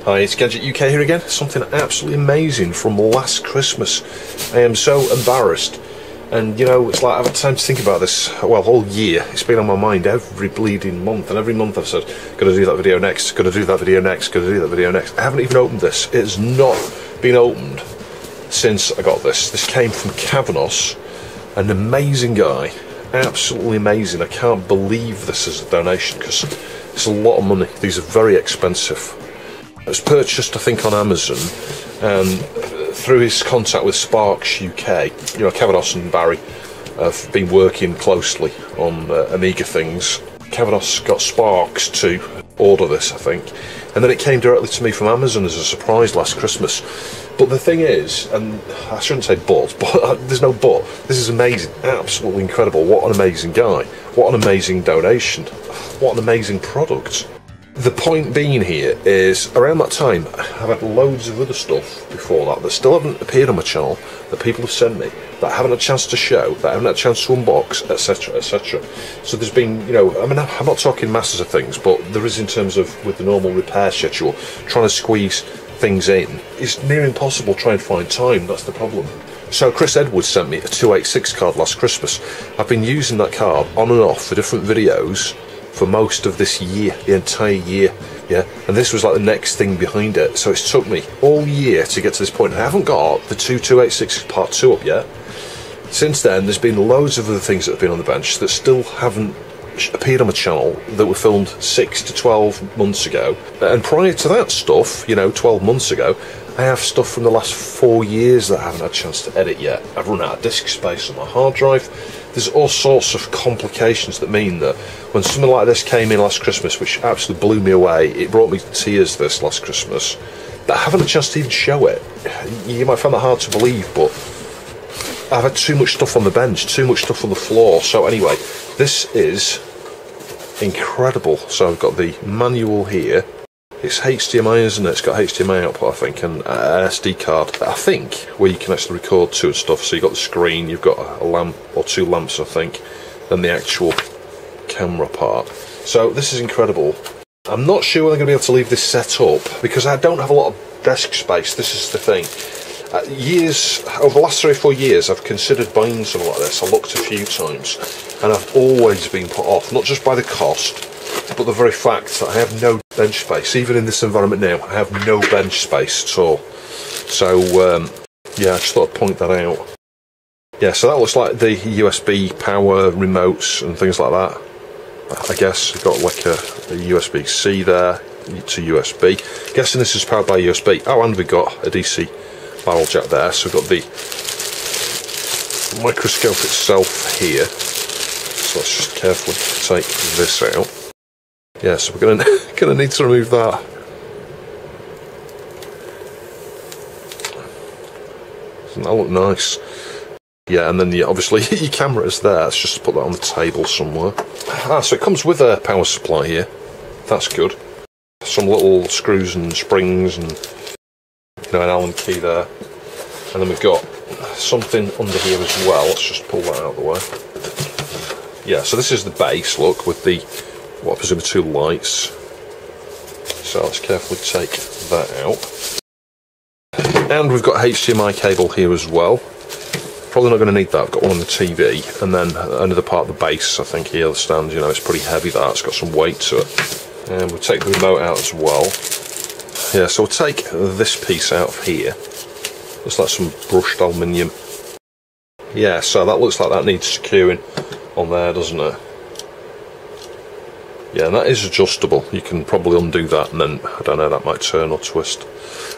Hi, it's Gadget UK here again. Something absolutely amazing from last Christmas. I am so embarrassed. And you know, it's like I've had time to think about this, well, all year. It's been on my mind every bleeding month. And every month I've said, gotta do that video next, gotta do that video next, gotta do that video next. I haven't even opened this. It has not been opened since I got this. This came from Kavanoz, an amazing guy. Absolutely amazing. I can't believe this is a donation because it's a lot of money. These are very expensive. It was purchased, I think, on Amazon, and through his contact with sparxUK. You know, Kavanoz and Barry have been working closely on Amiga things. Kavanoz got Sparx to order this, I think, and then it came directly to me from Amazon as a surprise last Christmas. But the thing is, and I shouldn't say but there's no but, this is amazing, absolutely incredible. What an amazing guy, what an amazing donation, what an amazing product. The point being here is, around that time, I've had loads of other stuff before that still haven't appeared on my channel, that people have sent me, that I haven't had a chance to show, that I haven't had a chance to unbox, etc, etc. So there's been, you know, I mean, I'm not talking masses of things, but there is, in terms of with the normal repair schedule, trying to squeeze things in. It's near impossible trying to find time, that's the problem. So Chris Edwards sent me a 286 card last Christmas. I've been using that card on and off for different videos for most of this year, the entire year, yeah, and this was like the next thing behind it. So it's took me all year to get to this point. I haven't got the 286 part 2 up yet. Since then, there's been loads of other things that have been on the bench that still haven't appeared on my channel, that were filmed 6 to 12 months ago. And prior to that stuff, you know, 12 months ago, I have stuff from the last 4 years that I haven't had a chance to edit yet. I've run out of disk space on my hard drive. There's all sorts of complications that mean that when something like this came in last Christmas, which absolutely blew me away, it brought me to tears this last Christmas, that I haven't had a chance to even show it. You might find that hard to believe, but I've had too much stuff on the bench, too much stuff on the floor. So anyway, this is incredible. So I've got the manual here. It's HDMI, isn't it? It's got HDMI output, I think, and an SD card, I think, where you can actually record to and stuff. So you've got the screen, you've got a lamp or 2 lamps, I think, then the actual camera part. So this is incredible. I'm not sure whether I'm going to be able to leave this set up because I don't have a lot of desk space. This is the thing. Over the last 3 or 4 years, I've considered buying something like this. I looked a few times, and I've always been put off, not just by the cost, but the very fact that I have no bench space. Even in this environment now, I have no bench space at all. So, yeah, I just thought I'd point that out. Yeah, so that looks like the USB power remotes and things like that. I guess you've got like a USB-C there to USB. Guessing this is powered by USB. Oh, and we've got a DC barrel jack there. So we've got the microscope itself here. So let's just carefully take this out. Yeah, so we're gonna need to remove that. Doesn't that look nice? Yeah, and then obviously your camera is there. Let's just put that on the table somewhere. Ah, so it comes with a power supply here. That's good. Some little screws and springs, and you know, an Allen key there. And then we've got something under here as well. Let's just pull that out of the way. Yeah, so this is the base, look, with the, what I presume are 2 lights. So let's carefully take that out. And we've got HDMI cable here as well. Probably not going to need that. I've got one on the TV, and then another part of the base, I think, here, the stand, you know, it's pretty heavy, that. It's got some weight to it. And we'll take the remote out as well. Yeah, so we'll take this piece out of here. Looks like some brushed aluminium. Yeah, so that looks like that needs securing on there, doesn't it? Yeah, and that is adjustable. You can probably undo that, and then, I don't know, that might turn or twist.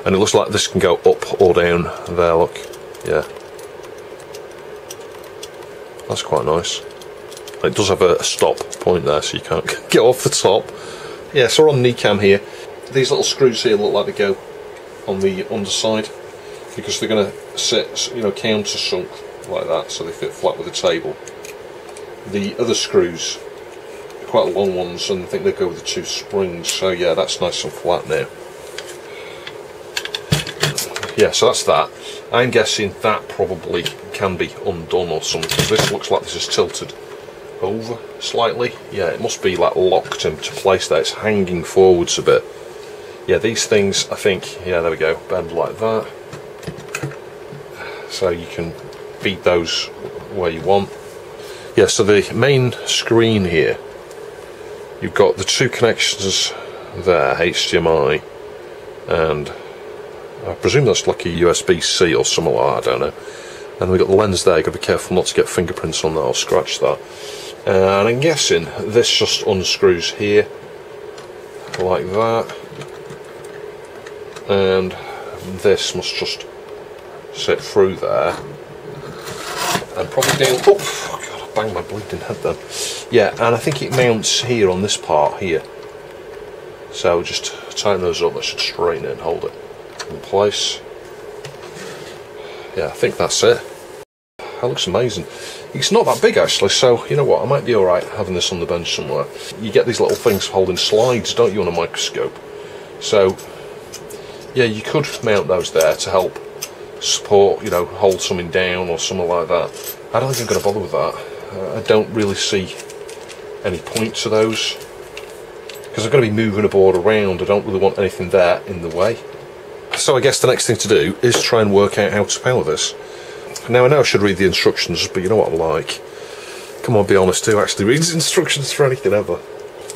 And it looks like this can go up or down there, look. Yeah. That's quite nice. It does have a stop point there, so you can't get off the top. Yeah, so we're on knee cam here. These little screws here look like they go on the underside, because they're going to sit, you know, countersunk like that, so they fit flat with the table. The other screws are quite long ones, and I think they go with the 2 springs, so yeah, that's nice and flat now. Yeah, so that's that. I'm guessing that probably can be undone or something, because this looks like this is tilted over slightly. Yeah, it must be like locked into place there. It's hanging forwards a bit. Yeah, these things, I think, yeah, there we go, bend like that. So you can feed those where you want. Yeah, so the main screen here, you've got the two connections there, HDMI, and I presume that's like a USB-C or something like that, I don't know. And we've got the lens there, you've got to be careful not to get fingerprints on that or scratch that. And I'm guessing this just unscrews here, like that. And this must just sit through there. And probably down, oh god, I banged my bleeding head then. Yeah, and I think it mounts here on this part here. So just tighten those up, that should straighten it and hold it in place. Yeah, I think that's it. That looks amazing. It's not that big actually, so you know what, I might be alright having this on the bench somewhere. You get these little things holding slides, don't you, on a microscope? So, yeah, you could mount those there to help support, you know, hold something down or something like that. I don't think I'm going to bother with that. I don't really see any point to those, because I'm going to be moving a board around. I don't really want anything there in the way. So I guess the next thing to do is try and work out how to power this. Now I know I should read the instructions, but you know what I'm like. Come on, be honest, who actually reads instructions for anything ever?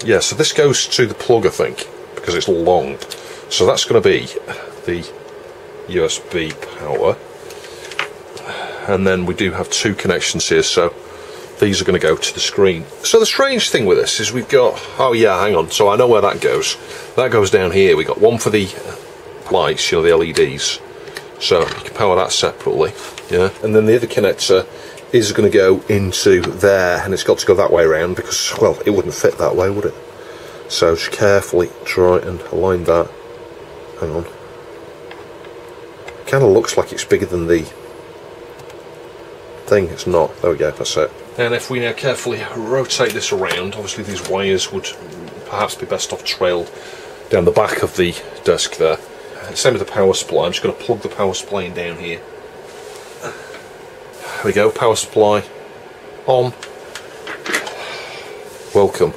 Yeah, so this goes to the plug, I think, because it's long. So that's going to be the USB power. And then we do have two connections here, so these are going to go to the screen. So the strange thing with this is we've got, oh yeah, hang on, so I know where that goes. That goes down here. We've got one for the lights, you know, the LEDs. So you can power that separately, yeah. And then the other connector is going to go into there, and it's got to go that way around because, well, it wouldn't fit that way, would it? So just carefully try and align that. Hang on. Kind of looks like it's bigger than the thing. It's not. There we go, that's it. And if we now carefully rotate this around, obviously these wires would perhaps be best off trailed down the back of the desk there. Same with the power supply. I'm just going to plug the power supply in down here. There we go, power supply on. Welcome.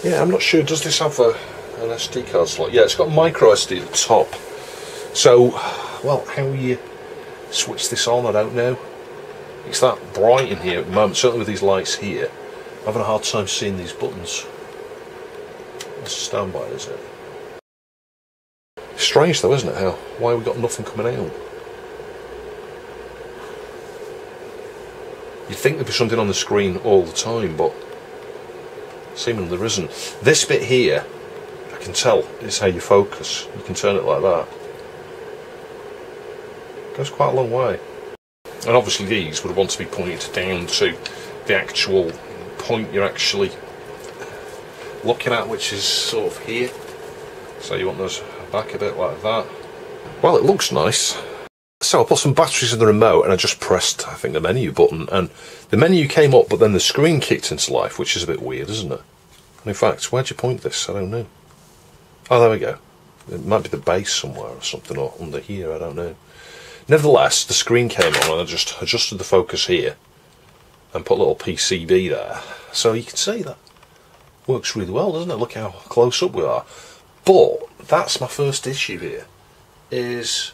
Yeah, I'm not sure, does this have an SD card slot? Yeah, it's got micro SD at the top. So, well, how you switch this on, I don't know. It's that bright in here at the moment, certainly with these lights here. I'm having a hard time seeing these buttons. It's standby, is it? Strange though, isn't it, how? Why have we got nothing coming out? You'd think there'd be something on the screen all the time, but seemingly there isn't. This bit here, I can tell, is how you focus. You can turn it like that. Goes quite a long way. And obviously these would want to be pointed down to the actual point you're actually looking at, which is sort of here. So you want those back a bit like that. Well, it looks nice. So I put some batteries in the remote and I just pressed, I think, the menu button, and the menu came up, but then the screen kicked into life, which is a bit weird, isn't it? And in fact, where'd you point this? I don't know. Oh, there we go. It might be the base somewhere or something, or under here, I don't know. Nevertheless, the screen came on and I just adjusted the focus here and put a little PCB there. So you can see that works really well, doesn't it? Look how close up we are. But that's my first issue here, is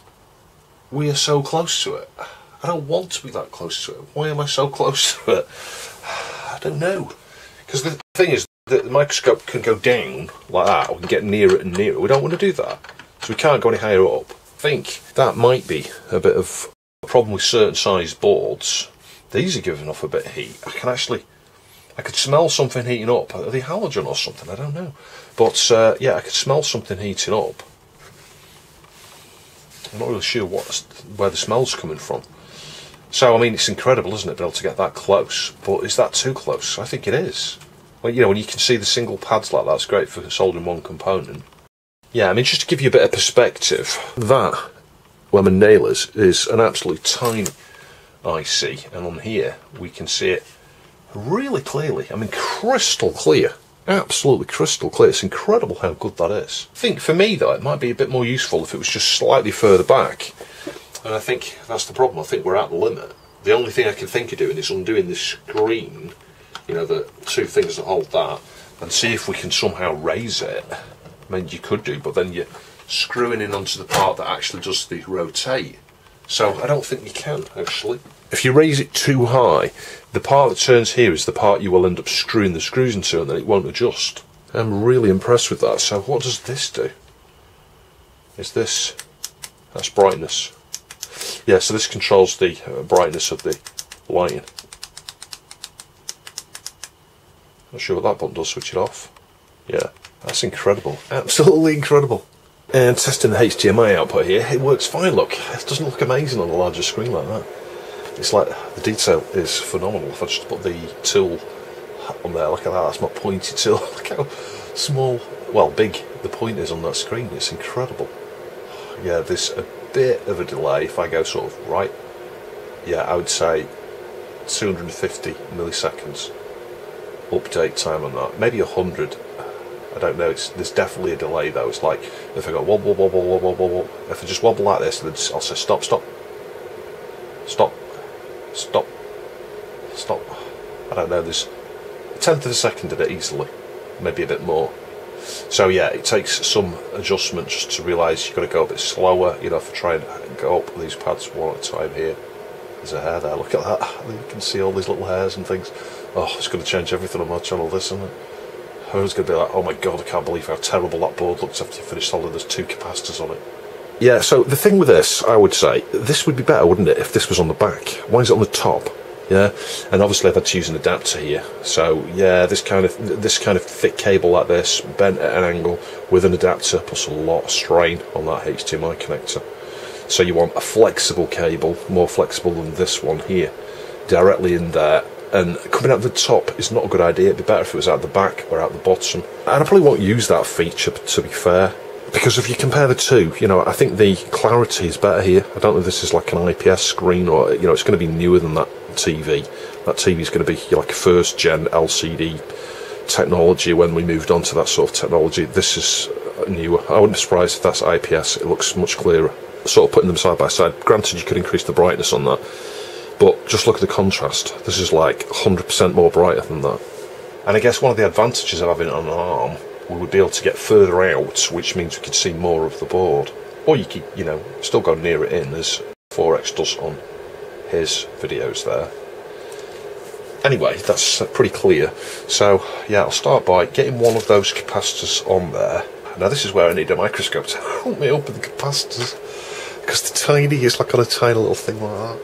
we are so close to it. I don't want to be that close to it. Why am I so close to it? I don't know. Because the thing is that the microscope can go down like that, or we can get nearer and nearer. We don't want to do that. So we can't go any higher up. I think that might be a bit of a problem with certain sized boards. These are giving off a bit of heat. I could smell something heating up. Are they halogen or something? I don't know. But yeah, I could smell something heating up. I'm not really sure where the smell's coming from. So, I mean, it's incredible, isn't it, being able to get that close? But is that too close? I think it is. Well, you know, when you can see the single pads like that, it's great for soldering one component. Yeah, I mean, just to give you a bit of perspective, that lemon nailers is an absolutely tiny IC, and on here we can see it really clearly. I mean, crystal clear. Absolutely crystal clear. It's incredible how good that is. I think for me though, it might be a bit more useful if it was just slightly further back. And I think that's the problem. I think we're at the limit. The only thing I can think of doing is undoing this screen, you know, the two things that hold that, and see if we can somehow raise it. I mean, you could do, but then you screwing in onto the part that actually does the rotate. So I don't think you can, actually. If you raise it too high, the part that turns here is the part you will end up screwing the screws into, and then it won't adjust. I'm really impressed with that. So what does this do? Is this... that's brightness. Yeah, so this controls the brightness of the lighting. Not sure what that button does, switch it off. Yeah, that's incredible. Absolutely incredible. And testing the HDMI output here, it works fine, look. It doesn't look amazing on a larger screen like that. It's like, the detail is phenomenal. If I just put the tool on there, look at that, that's my pointy tool. Look how small, well, big the point is on that screen. It's incredible. Yeah, there's a bit of a delay if I go sort of right. Yeah, I would say 250 milliseconds update time on that, maybe 100. I don't know. There's definitely a delay though. It's like if I go wobble, wobble, wobble, wobble. If I just wobble like this, then I'll say stop, stop, stop, stop, stop. I don't know. There's a tenth of a second in it easily, maybe a bit more. So yeah, it takes some adjustment just to realise you've got to go a bit slower. You know, if I try and go up these pads one at a time here. There's a hair there. Look at that. You can see all these little hairs and things. Oh, it's going to change everything on my channel, this, isn't it? Everyone's going to be like, oh my god, I can't believe how terrible that board looks after you finish solid. There's 2 capacitors on it. Yeah, so the thing with this, I would say, this would be better, wouldn't it, if this was on the back? Why is it on the top? Yeah, and obviously I've had to use an adapter here. So yeah, this kind of thick cable like this, bent at an angle with an adapter, puts a lot of strain on that HDMI connector. So you want a flexible cable, more flexible than this one here, directly in there. And coming out the top is not a good idea. It'd be better if it was out the back or out the bottom. And I probably won't use that feature, to be fair, because if you compare the two, you know, I think the clarity is better here. I don't know if this is like an IPS screen or, you know, it's going to be newer than that TV. That TV is going to be like first gen LCD technology when we moved on to that sort of technology. This is newer. I wouldn't be surprised if that's IPS. It looks much clearer. Sort of putting them side by side. Granted, you could increase the brightness on that, but just look at the contrast. This is like 100% more brighter than that. And I guess one of the advantages of having it on an arm, we would be able to get further out, which means we could see more of the board. Or you could, you know, still go near it in, as 4X does on his videos there. Anyway, that's pretty clear. So yeah, I'll start by getting one of those capacitors on there. Now this is where I need a microscope to help me open the capacitors, because they're tiny. It's like on a tiny little thing like that.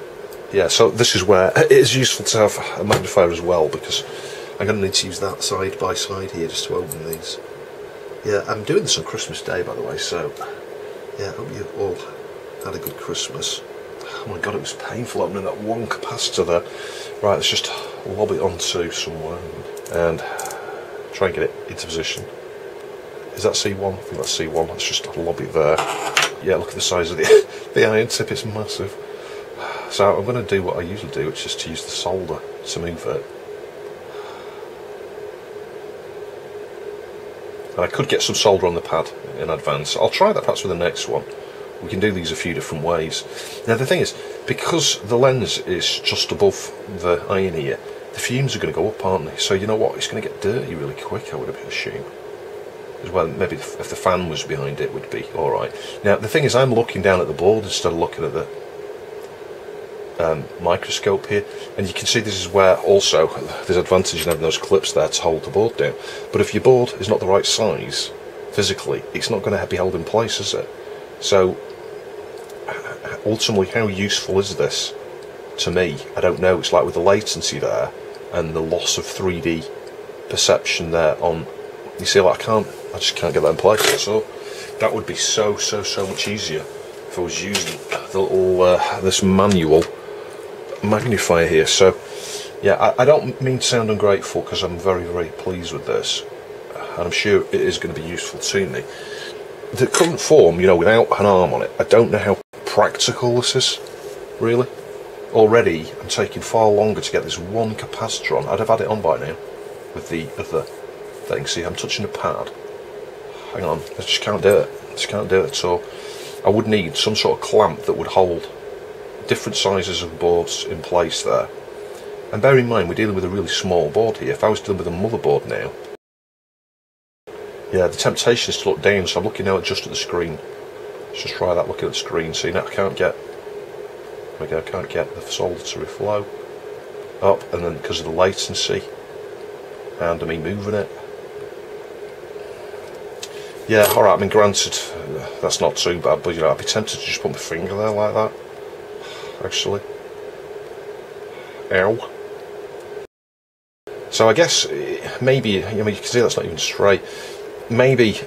Yeah, so this is where it is useful to have a magnifier as well, because I'm going to need to use that side by side here just to open these. Yeah, I'm doing this on Christmas Day, by the way, so yeah, I hope you all had a good Christmas. Oh my god, it was painful opening that one capacitor there. Right, let's just lob it onto somewhere and try and get it into position. Is that C1? I think that's C1. Let's just lob it there. Yeah, look at the size of the iron tip, it's massive. So I'm going to do what I usually do, which is to use the solder to move it. And I could get some solder on the pad in advance. I'll try that perhaps with the next one. We can do these a few different ways. Now the thing is, because the lens is just above the iron here, the fumes are going to go up, aren't they? So you know what, it's going to get dirty really quick, I would assume. As well, maybe if the fan was behind it, would be alright. Now the thing is, I'm looking down at the board instead of looking at the microscope here, and you can see this is where also there's advantage in having those clips there to hold the board down. But if your board is not the right size physically, it's not going to be held in place, is it? So ultimately, how useful is this to me? I don't know. It's like with the latency there and the loss of 3D perception there on, you see, like I just can't get that in place. So that would be so much easier if I was using the little this manual magnifier here. So yeah, I don't mean to sound ungrateful, because I'm very pleased with this, and I'm sure it is going to be useful to me. The current form, you know, without an arm on it, I don't know how practical this is, really. Already I'm taking far longer to get this one capacitor on. I'd have had it on by now with the other thing. See, I'm touching a pad. Hang on, I just can't do it. Just can't do it. So I would need some sort of clamp that would hold different sizes of boards in place there. And bear in mind, we're dealing with a really small board here. If I was dealing with a motherboard now, yeah, the temptation is to look down, so I'm looking now just at the screen. Let's just try that looking at the screen. See, now I can't get, there we go, can't get the solder to reflow up, and then because of the latency and me moving it. Yeah, alright, I mean, granted, that's not too bad, but you know, I'd be tempted to just put my finger there like that, actually. Ow. So I guess, maybe, I mean, you can see that's not even straight. Maybe,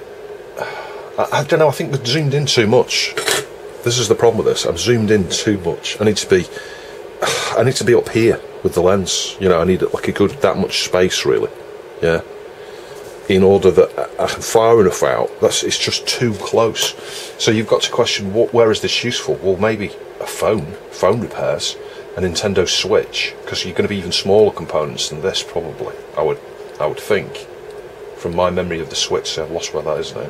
I don't know, I think we've zoomed in too much. This is the problem with this, I've zoomed in too much. I need to be up here with the lens, you know, I need like a good, that much space really, yeah. In order that I can far enough out, it's just too close. So you've got to question, where is this useful? Well, maybe a phone repairs, a Nintendo Switch, because you're going to be even smaller components than this probably, I would think, from my memory of the Switch. So I've lost where that is now.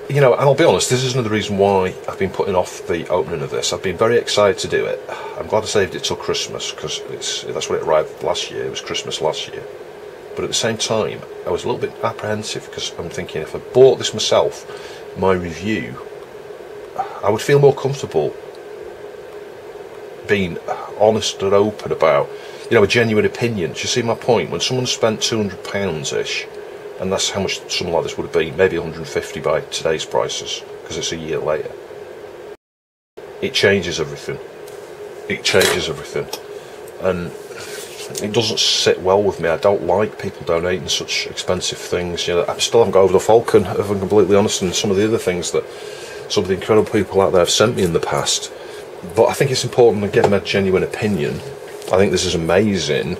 You know, and I'll be honest, this is another reason why I've been putting off the opening of this. I've been very excited to do it. I'm glad I saved it till Christmas, because that's when it arrived last year. It was Christmas last year. But at the same time, I was a little bit apprehensive, because I'm thinking if I bought this myself, my review, I would feel more comfortable being honest and open about, you know, a genuine opinion. Do you see my point? When someone spent £200-ish, and that's how much something like this would have been, maybe 150 by today's prices, because it's a year later, it changes everything. It changes everything. And it doesn't sit well with me. I don't like people donating such expensive things. You know, I still haven't got over the Falcon, if I'm completely honest, and some of the other things that some of the incredible people out there have sent me in the past. But I think it's important to get a genuine opinion. I think this is amazing.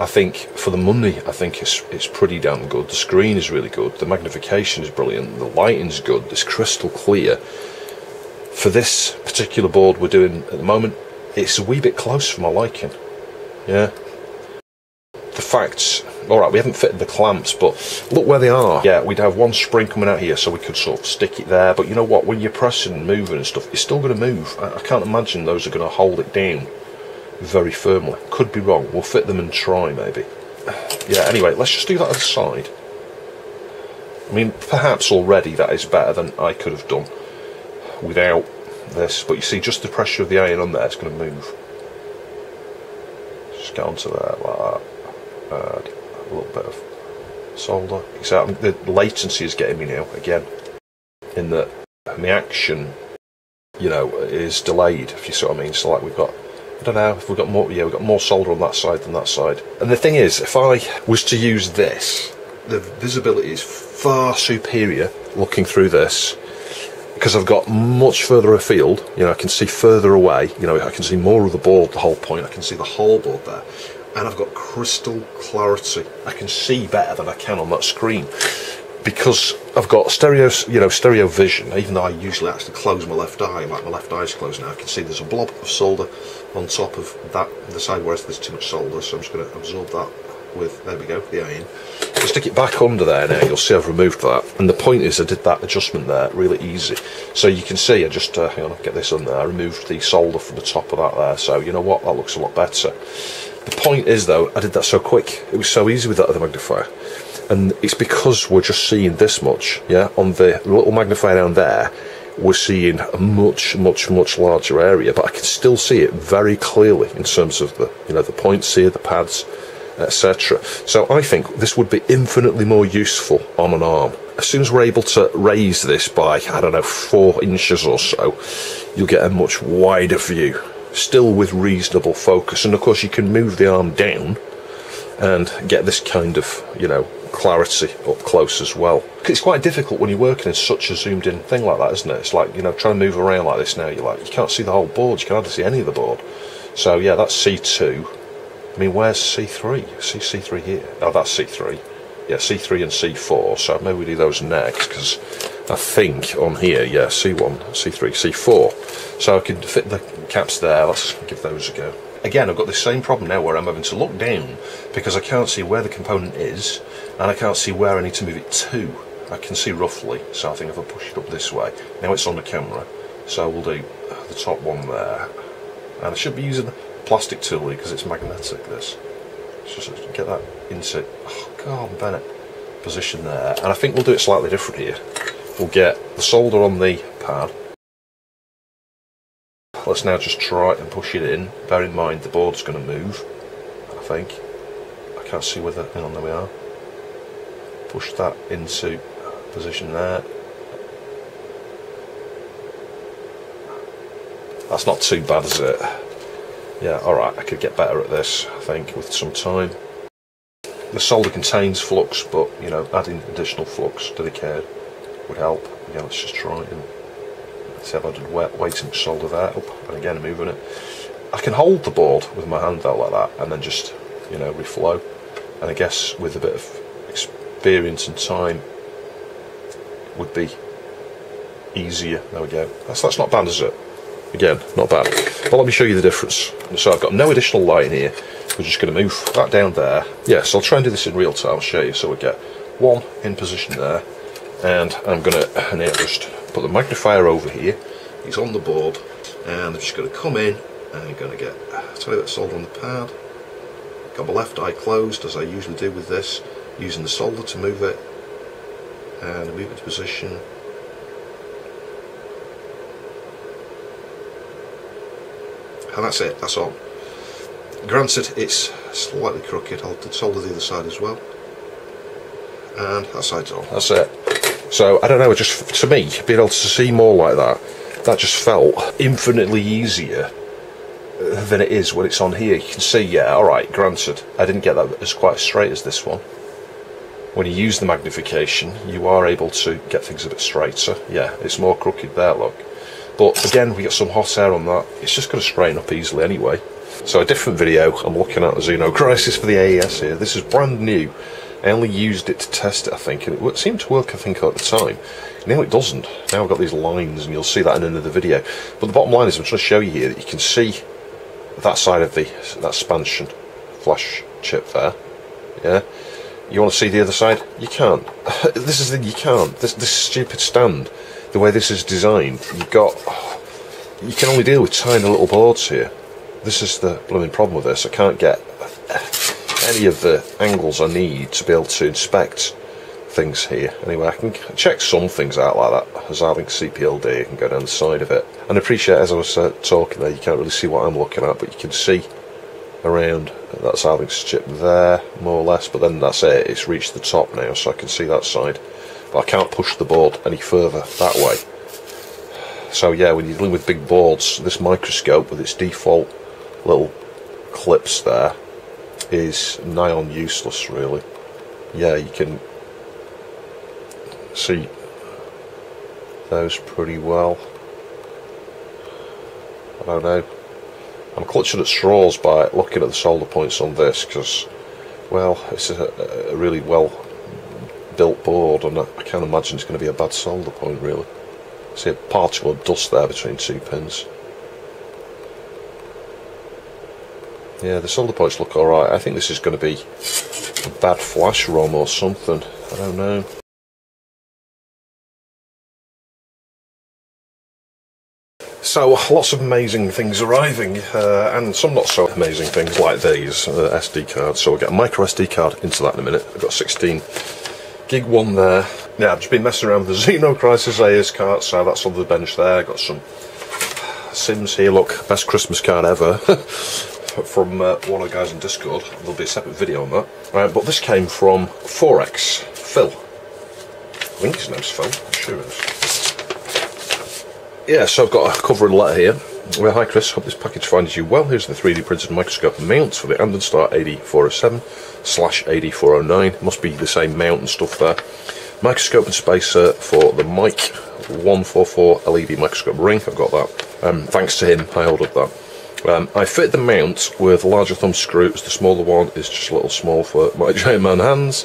I think for the money, I think it's pretty damn good. The screen is really good. The magnification is brilliant. The lighting's good. It's crystal clear. For this particular board we're doing at the moment, it's a wee bit close for my liking. Yeah. The facts, alright, we haven't fitted the clamps, but look where they are. Yeah, we'd have one spring coming out here, so we could sort of stick it there, but you know what, when you're pressing and moving and stuff, it's still going to move. I can't imagine those are going to hold it down very firmly. Could be wrong. We'll fit them and try, maybe. Yeah, anyway, let's just do that at the side. I mean, perhaps already that is better than I could have done without this, but you see, just the pressure of the iron on there is going to move. Just get onto there like that. Add a little bit of solder. So the latency is getting me now again, in that my action, you know, is delayed, if you see what I mean. So like we've got, I don't know if we've got more, yeah, we've got more solder on that side than that side. And the thing is, if I was to use this, the visibility is far superior looking through this, because I've got much further afield, you know, I can see further away, you know, I can see more of the board, the whole point, I can see the whole board there. And I've got crystal clarity. I can see better than I can on that screen, because I've got stereo, you know, stereo vision. Even though I usually actually close my left eye, like my left eye's closed now, I can see there's a blob of solder on top of that, the side where there's too much solder. So I'm just going to absorb that with, there we go, the iron. So stick it back under there now. You'll see I've removed that. And the point is, I did that adjustment there really easy. So you can see I just hang on, I'll get this on there. I removed the solder from the top of that there. So you know what, that looks a lot better. The point is though, I did that so quick, it was so easy with that other magnifier, and it's because we're just seeing this much, yeah, on the little magnifier down there, we're seeing a much larger area, but I can still see it very clearly in terms of the, you know, the points here, the pads, etc. So I think this would be infinitely more useful on an arm. As soon as we're able to raise this by, I don't know, 4 inches or so, you'll get a much wider view, still with reasonable focus. And of course you can move the arm down and get this kind of, you know, clarity up close as well. It's quite difficult when you're working in such a zoomed in thing like that, isn't it? It's like, you know, trying to move around like this now, you're like, you can't see the whole board, you can hardly see any of the board. So yeah, that's C2. I mean, where's C3? See C3 here? Oh, that's C3. Yeah, C3 and C4, so maybe we do those next, because I think on here, yeah, C1, C3, C4. So I can fit the caps there. Let's give those a go. Again, I've got the same problem now where I'm having to look down because I can't see where the component is, and I can't see where I need to move it to. I can see roughly, so I think if I push it up this way, now it's on the camera, so we'll do the top one there. And I should be using the plastic tool because it's magnetic, this. Just get that into, oh god, Bennett, position there. And I think we'll do it slightly different here. We'll get the solder on the pad, let's now just try and push it in. Bear in mind the board's going to move, I think. I can't see whether, hang on, there we are. Push that into position there. That's not too bad, is it? Yeah, alright, I could get better at this, I think, with some time. The solder contains flux, but, you know, adding additional flux to the card would help. Yeah, let's just try it and see if I did way too much solder there. Oh, and again, moving it. I can hold the board with my hand out like that and then just, you know, reflow. And I guess with a bit of experience and time would be easier. There we go. That's not bad, is it? Again, not bad. Well, let me show you the difference. So I've got no additional light in here. We're just going to move that down there. Yeah, so I'll try and do this in real time. I'll show you. So we get one in position there, and I'm going to now just put the magnifier over here. He's on the board, and I'm just going to come in and I'm going to get a tiny bit of solder on the pad. Got my left eye closed, as I usually do with this, using the solder to move it, and move it to position. And that's it, that's on. Granted, it's slightly crooked. I'll solder the other side as well. And that side's on. That's it. So, I don't know, just to me, being able to see more like that just felt infinitely easier than it is when it's on here. You can see, yeah, alright, granted, I didn't get that as quite straight as this one. When you use the magnification, you are able to get things a bit straighter. Yeah, it's more crooked there, look. But again, we got some hot air on that. It's just going to straighten up easily anyway. So a different video, I'm looking at the Xeno Crisis for the AES here. This is brand new. I only used it to test it, I think, and it seemed to work, I think, at the time. Now it doesn't. Now I've got these lines, and you'll see that in another video. But the bottom line is, I'm trying to show you here that you can see that side of that expansion flash chip there. Yeah. You want to see the other side? You can't. This is the thing, you can't. This stupid stand, the way this is designed, you can only deal with tiny little boards here. This is the blooming problem with this. I can't get any of the angles I need to be able to inspect things here. Anyway, I can check some things out like that. As having CPLD, I can go down the side of it. And I appreciate, as I was talking there, you can't really see what I'm looking at, but you can see around that Salving's chip there, more or less, but then that's it. It's reached the top now, so I can see that side. But I can't push the board any further that way. So yeah, when you're dealing with big boards, this microscope with its default little clips there is nigh on useless, really. Yeah, you can see those pretty well. I don't know. I'm clutching at straws by looking at the solder points on this because, well, it's a really well built board, and I can't imagine it's going to be a bad solder point, really. See a particle of dust there between two pins. Yeah, the solder points look alright. I think this is going to be a bad flash ROM or something. I don't know. So, lots of amazing things arriving, and some not so amazing things like these SD cards. So we'll get a micro SD card into that in a minute. I've got a 16 gig one there. Yeah, I've just been messing around with the Xeno Crisis AES card, so that's on the bench there. Got some Sims here, look, best Christmas card ever. From one of the guys in Discord. There'll be a separate video on that. But this came from Forex Phil. I think his name's Phil, I'm sure it is. Yeah, so I've got a covering letter here. Well, hi Chris, hope this package finds you well. Here's the 3D printed microscope mount for the Andonstar AD407/AD409. Must be the same mount and stuff there. Microscope and spacer for the Mic 144 LED microscope ring. I've got that. Thanks to him, I ordered that. I fit the mount with a larger thumb screw, as the smaller one is just a little small for my giant man hands.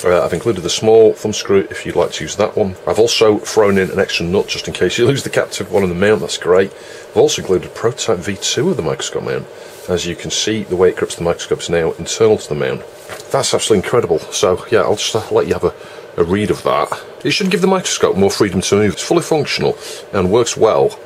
I've included the small thumb screw if you'd like to use that one. I've also thrown in an extra nut just in case you lose the captive one in the mount, that's great. I've also included a prototype V2 of the microscope mount. As you can see, the way it grips the microscope is now internal to the mount. That's absolutely incredible. So yeah, I'll just let you have a read of that. It should give the microscope more freedom to move. It's fully functional and works well,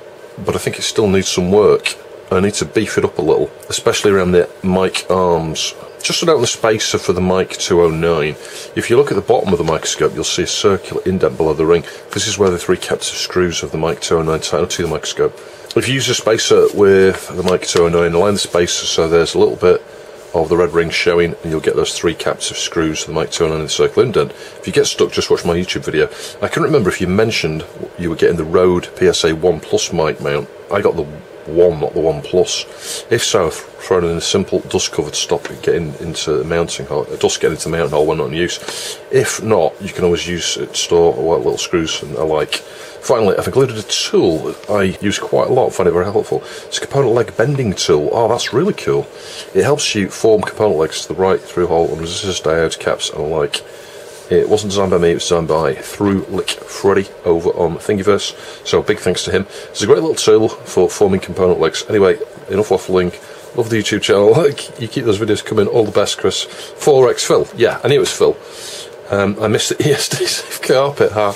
but I think it still needs some work. I need to beef it up a little, especially around the mic arms. Just about the spacer for the mic 209. If you look at the bottom of the microscope, you'll see a circular indent below the ring. This is where the 3 captive screws of the mic 209 tighten to the microscope. If you use a spacer with the mic 209, align the spacer so there's a little bit of the red ring showing, and you'll get those 3 captive screws of the mic 209 in the circular indent. If you get stuck, just watch my YouTube video. I couldn't remember if you mentioned you were getting the RØDE PSA1 Plus mic mount. I got the 1, not the 1 Plus. If so, throw it in a simple dust cover to stop it getting into the mounting hole, dust getting into the mounting hole when not in use. If not, you can always use it to store little screws and alike. Finally, I've included a tool that I use quite a lot, find it very helpful. It's a component leg bending tool. Oh, that's really cool. It helps you form component legs to the right through hole on resistors, diodes, caps and alike. It wasn't designed by me, it was designed by Lick Freddy over on Thingiverse, so big thanks to him. It's a great little tool for forming component legs. Anyway, enough waffling. Love the YouTube channel. You keep those videos coming. All the best, Chris. 4X Phil. Yeah, I knew it was Phil. I missed it yesterday. Safe carpet, huh?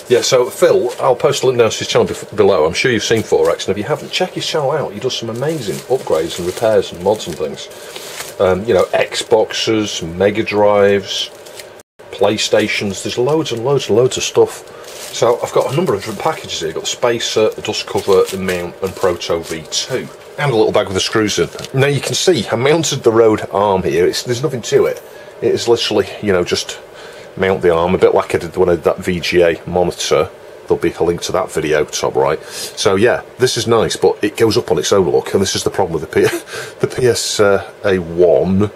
Yeah, so Phil, I'll post a link down to his channel below. I'm sure you've seen 4X, and if you haven't, check his channel out. He does some amazing upgrades and repairs and mods and things. You know, Xboxes, Mega Drives, PlayStations. There's loads and loads and loads of stuff. So I've got a number of different packages here. I've got the spacer, the dust cover, the mount, and Proto V2. And a little bag with the screws in. Now you can see I mounted the RØDE arm here. There's nothing to it. It is literally, you know, just mount the arm, a bit like I did when I did that VGA monitor. There'll be a link to that video, top right. So yeah, this is nice, but it goes up on its own, look, and this is the problem with the PSA1.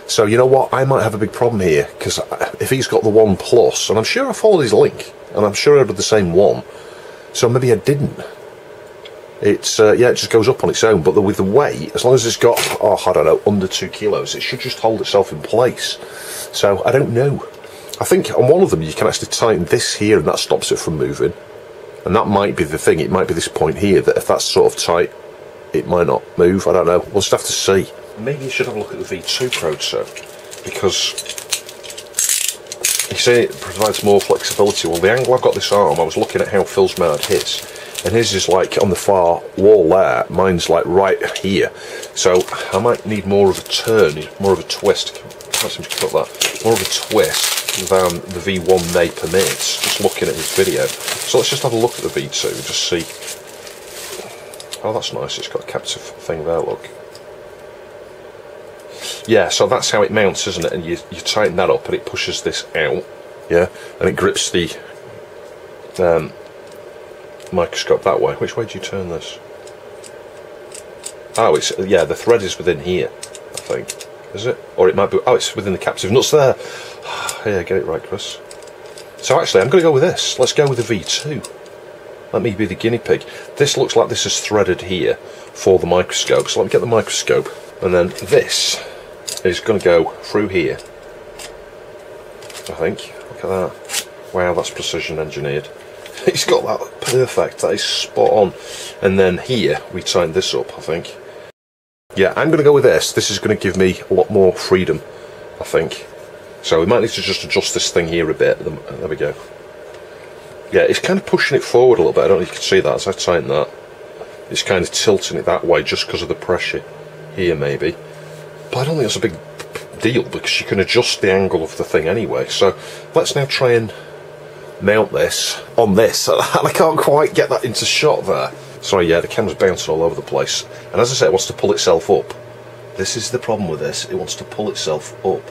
So you know what, I might have a big problem here, because if he's got the 1 Plus, and I'm sure I followed his link, and I'm sure I did the same one, so maybe I didn't. It's yeah, it just goes up on its own, but with the weight, as long as it's got, oh, I don't know, under 2 kilos, it should just hold itself in place. So I don't know. I think on one of them you can actually tighten this here, and that stops it from moving. And that might be the thing. It might be this point here that if that's sort of tight, it might not move. I don't know. We'll just have to see. Maybe you should have a look at the V2 Proto, because you see it provides more flexibility. Well, the angle I've got this arm, I was looking at how Phil's mounted his, and his is like on the far wall there. Mine's like right here. So I might need more of a turn, more of a twist. Can't seem to cut that. More of a twist than the V1 may permit, just looking at his video. So let's just have a look at the V2 and just see. Oh, that's nice, it's got a captive thing there, look. Yeah, so that's how it mounts, isn't it? And you tighten that up and it pushes this out, yeah, and it grips the microscope that way. Which way do you turn this? Oh, it's, yeah, the thread is within here, I think. Is it? Or it might be, oh, it's within the captive nuts there. Yeah, get it right, Chris. So actually, I'm going to go with this. Let's go with the V2. Let me be the guinea pig. This looks like this is threaded here for the microscope. So let me get the microscope. And then this is going to go through here. I think. Look at that. Wow, that's precision engineered. It's got that perfect. That is spot on. And then here, we tighten this up, I think. Yeah, I'm going to go with this. This is going to give me a lot more freedom, I think. So we might need to just adjust this thing here a bit. There we go. Yeah, it's kind of pushing it forward a little bit. I don't know if you can see that as I tighten that. It's kind of tilting it that way just because of the pressure here, maybe. But I don't think that's a big deal because you can adjust the angle of the thing anyway. So let's now try and mount this on this. And I can't quite get that into shot there. Sorry, yeah, the camera's bouncing all over the place. And as I say, it wants to pull itself up. This is the problem with this. It wants to pull itself up.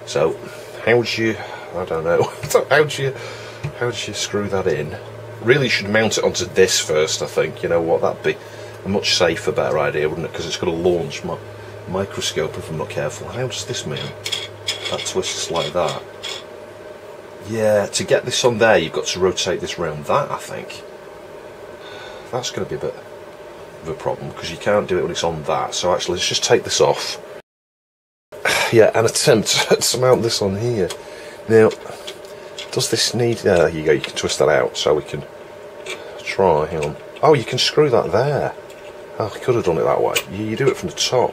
So, how would you... I don't know. How do you screw that in? Really, you should mount it onto this first, I think. You know what? That'd be a much safer, better idea, wouldn't it? Because it's going to launch my microscope if I'm not careful. How does this mount? That twists like that. Yeah, to get this on there, you've got to rotate this round that, I think. That's going to be a bit of a problem because you can't do it when it's on that. So actually, let's just take this off. Yeah, and attempt to mount this on here. Now, does this need... There you go, you can twist that out so we can try. Hang on. Oh, you can screw that there. Oh, I could have done it that way. You do it from the top.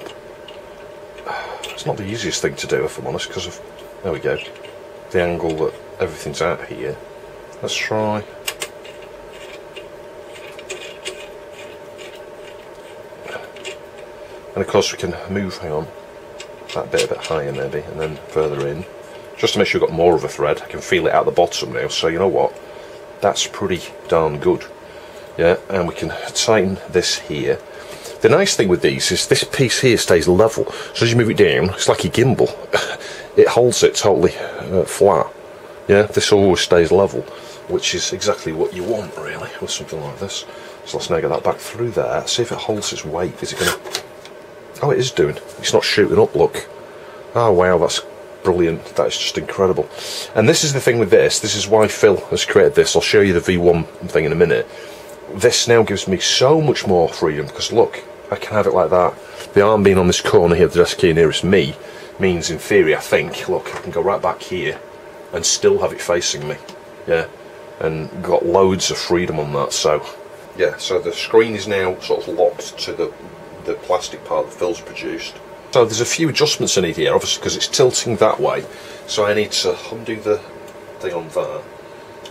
It's not the easiest thing to do, if I'm honest, because of... There we go. The angle that everything's at here. Let's try... And of course we can move, hang on, that bit a bit higher maybe, and then further in, just to make sure we've got more of a thread. I can feel it out the bottom now, so you know what, that's pretty darn good. Yeah, and we can tighten this here. The nice thing with these is this piece here stays level, so as you move it down, it's like a gimbal. It holds it totally flat. Yeah, this always stays level, which is exactly what you want really with something like this. So let's now get that back through there, see if it holds its weight. Is it going to... Oh, it is doing. It's not shooting up, look. Oh wow, that's brilliant. That is just incredible. And this is the thing with this. This is why Phil has created this. I'll show you the V1 thing in a minute. This now gives me so much more freedom, because look, I can have it like that. The arm being on this corner here, the desk key nearest me, means in theory, I think, look, I can go right back here and still have it facing me. Yeah, and got loads of freedom on that. So yeah, so the screen is now sort of locked to the plastic part that Phil's produced. So there's a few adjustments I need here, obviously, because it's tilting that way. So I need to undo the thing on that.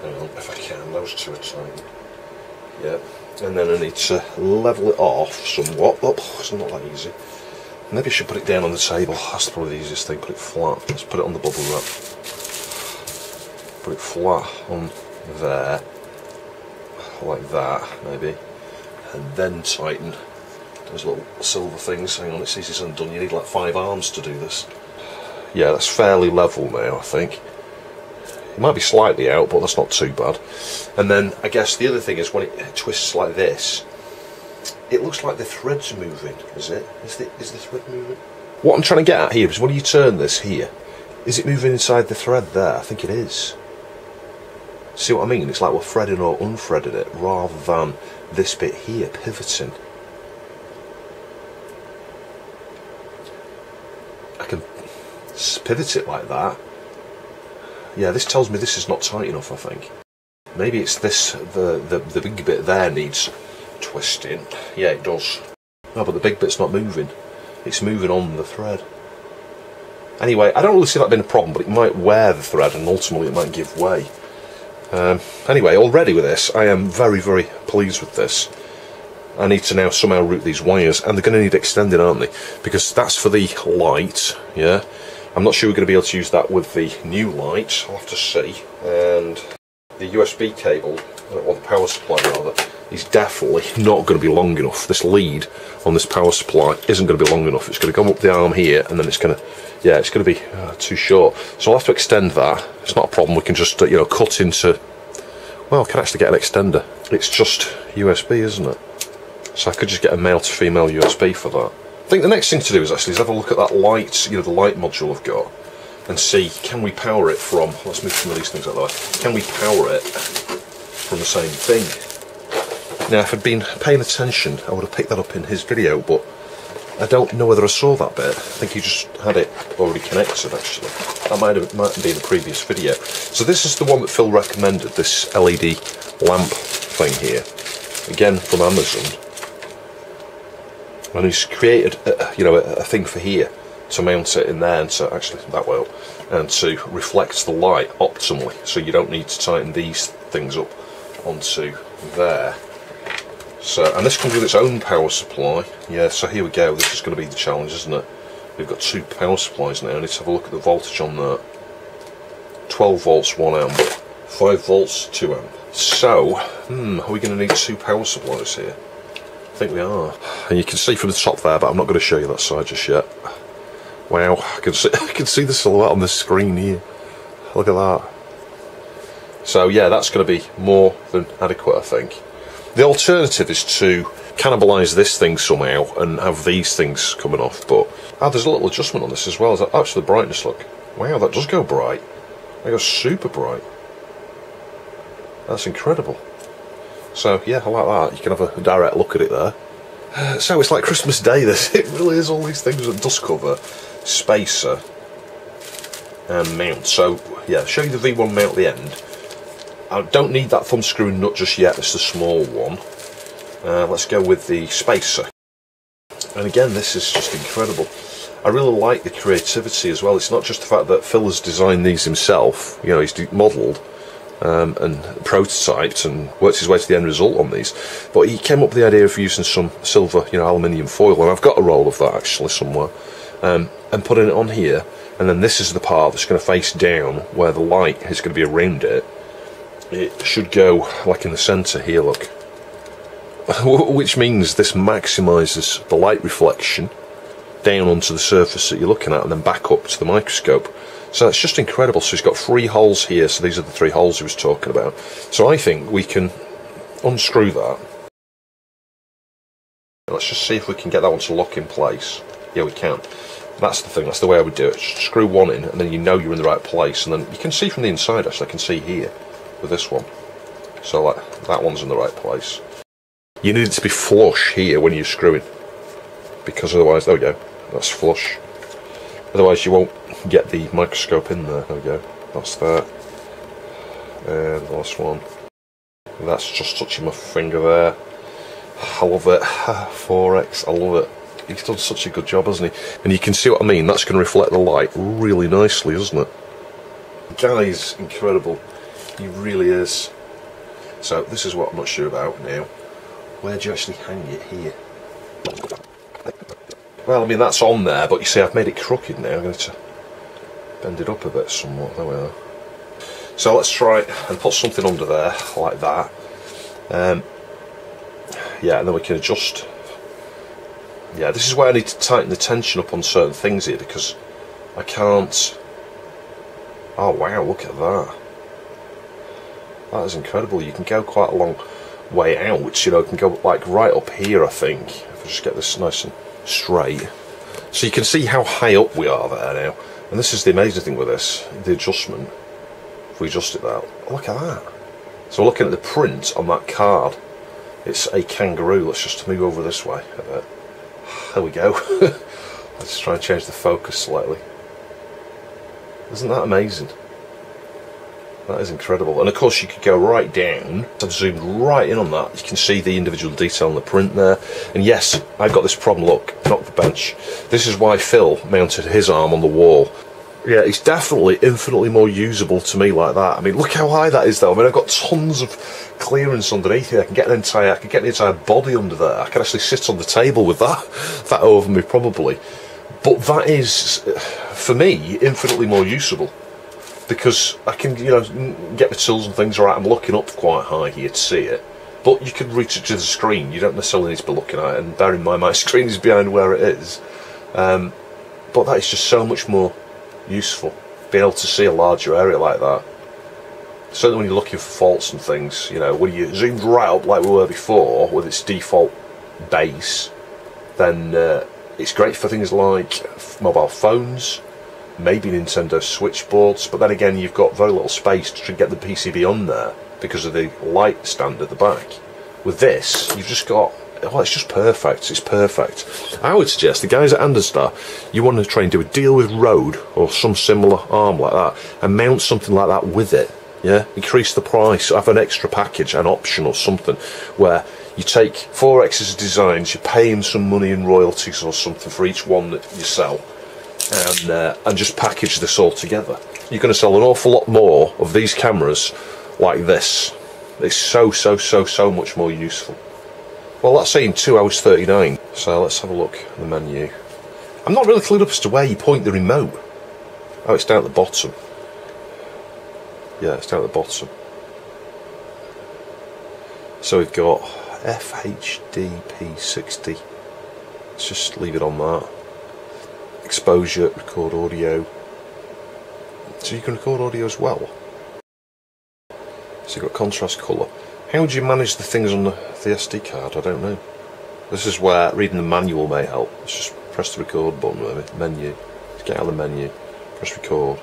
Hang on, if I can, those two are tight. Yeah, and then I need to level it off somewhat. Oh, it's not that easy. Maybe I should put it down on the table. That's probably the easiest thing. Put it flat. Let's put it on the bubble wrap. Put it flat on there, like that, maybe, and then tighten those little silver things. Hang on, it's easy as undone. You need like 5 arms to do this. Yeah, that's fairly level now, I think. It might be slightly out, but that's not too bad. And then I guess the other thing is when it twists like this, it looks like the thread's moving. Is it? Is the thread moving? What I'm trying to get at here is when you turn this here, is it moving inside the thread there? I think it is. See what I mean? It's like we're threading or unthreading it, rather than this bit here pivoting. I can pivot it like that. Yeah, this tells me this is not tight enough, I think. Maybe it's this, the big bit there needs twisting. Yeah, it does. No, but the big bit's not moving. It's moving on the thread. Anyway, I don't really see that being a problem, but it might wear the thread and ultimately it might give way. Anyway, already with this, I am very, very pleased with this. I need to now somehow route these wires, and they're going to need extending, aren't they? Because that's for the light, yeah? I'm not sure we're going to be able to use that with the new light. I'll have to see. And the USB cable, or the power supply rather, is definitely not going to be long enough. This lead on this power supply isn't going to be long enough. It's going to come up the arm here, and then it's going to, yeah, it's going to be too short. So I'll have to extend that. It's not a problem. We can just, you know, cut into, well, I can actually get an extender. It's just USB, isn't it? So I could just get a male to female USB for that. I think the next thing to do is actually have a look at that light, you know, the light module I've got, and see, can we power it from, let's move some of these things out of the way, can we power it from the same thing? Now, if I'd been paying attention, I would have picked that up in his video, but I don't know whether I saw that bit. I think he just had it already connected, actually. That might have been a previous video. So this is the one that Phil recommended, this LED lamp thing here, again from Amazon. And he's created, you know, a thing for here to mount it in there, and to actually that way up, and to reflect the light optimally. So you don't need to tighten these things up onto there. So, and this comes with its own power supply. Yeah, so here we go. This is going to be the challenge, isn't it? We've got 2 power supplies now. Let's have a look at the voltage on that. 12 volts, 1 amp. 5 volts, 2 amp. So, are we going to need 2 power supplies here? I think we are. And you can see from the top there, but I'm not going to show you that side just yet. Wow, I can see the silhouette on the screen here. Look at that. So yeah, that's going to be more than adequate, I think. The alternative is to cannibalise this thing somehow and have these things coming off, but there's a little adjustment on this as well. Actually, the brightness, look. Wow, that does go bright. That goes super bright. That's incredible. So yeah, I like that. You can have a direct look at it there. So it's like Christmas Day, this. It really is, all these things with dust cover, spacer, and mount. So yeah, show you the V1 mount at the end. I don't need that thumb screw nut just yet, it's the small one. Let's go with the spacer. And again, this is just incredible. I really like the creativity as well. It's not just the fact that Phil has designed these himself, you know, he's modelled. and prototyped and worked his way to the end result on these. But he came up with the idea of using some silver, aluminium foil, and I've got a roll of that actually somewhere, and putting it on here. And then this is the part that's going to face down where the light is going to be around it. It should go like in the centre here, look. Which means this maximises the light reflection down onto the surface that you're looking at and then back up to the microscope. So it's just incredible. So he's got 3 holes here, so these are the 3 holes he was talking about. So I think we can unscrew that. Let's just see if we can get that one to lock in place. Yeah, we can. That's the thing, that's the way I would do it. Just screw one in and then you're in the right place, and then you can see from the inside actually. I can see here with this one. So like, that one's in the right place. You need it to be flush here when you're screwing, because otherwise, there we go, that's flush. Otherwise you won't get the microscope in there. There we go, that's that. And the last one. That's just touching my finger there. I love it. 4X, I love it. He's done such a good job, hasn't he? And you can see what I mean, that's going to reflect the light really nicely, isn't it? The guy's incredible. He really is. So this is what I'm not sure about now. Where do you actually hang it here? Well, I mean, that's on there, but you see I've made it crooked now. I'm going to bend it up a bit somewhat. There we are. So let's try and put something under there like that. Yeah, and then we can adjust. Yeah, this is where I need to tighten the tension up on certain things here, because I can't... Oh wow, look at that. That is incredible. You can go quite a long way out, you can go like right up here, I think, if I just get this nice and straight. So you can see how high up we are there now. And this is the amazing thing with this, the adjustment. If we adjust it that, look at that. So we're looking at the print on that card. It's a kangaroo. Let's just move over this way a bit. There we go. Let's try and change the focus slightly. Isn't that amazing? That is incredible. And of course you could go right down. I've zoomed right in on that. You can see the individual detail on the print there. And yes, I've got this problem. Look, knock the bench. This is why Phil mounted his arm on the wall. Yeah, it's definitely infinitely more usable to me like that. I mean, look how high that is though. I mean, I've got tons of clearance underneath here. I can get the entire body under there. I can actually sit on the table with that over me probably. But that is, for me, infinitely more usable. Because I can, get the tools and things. Right, I'm looking up quite high here to see it, but you can reach it to the screen. You don't necessarily need to be looking at it. And bear in mind, my screen is behind where it is. But that is just so much more useful. Being able to see a larger area like that. Certainly when you're looking for faults and things, when you zoomed right up like we were before with its default base, then it's great for things like mobile phones. Maybe Nintendo switchboards, but then again you've got very little space to get the PCB on there because of the light stand at the back. With this, you've just got, it's just perfect. It's perfect. I would suggest the guys at Andonstar, you want to try and do a deal with RØDE or some similar arm like that and mount something like that with it. Yeah, increase the price, have an extra package, an option or something where you take 4X's designs, you pay him some money in royalties or something for each one that you sell. And just package this all together. You're going to sell an awful lot more of these cameras like this. It's so much more useful. Well, that's saying 2 hours 39. So let's have a look at the menu. I'm not really cleared up as to where you point the remote. Oh, it's down at the bottom. Yeah, it's down at the bottom. So we've got FHDP60. Let's just leave it on that. Exposure, record audio. So you can record audio as well. So you've got contrast colour. How do you manage the things on the SD card? I don't know. This is where reading the manual may help. Let's just press the record button, maybe. Menu. Let's get out of the menu. Press record.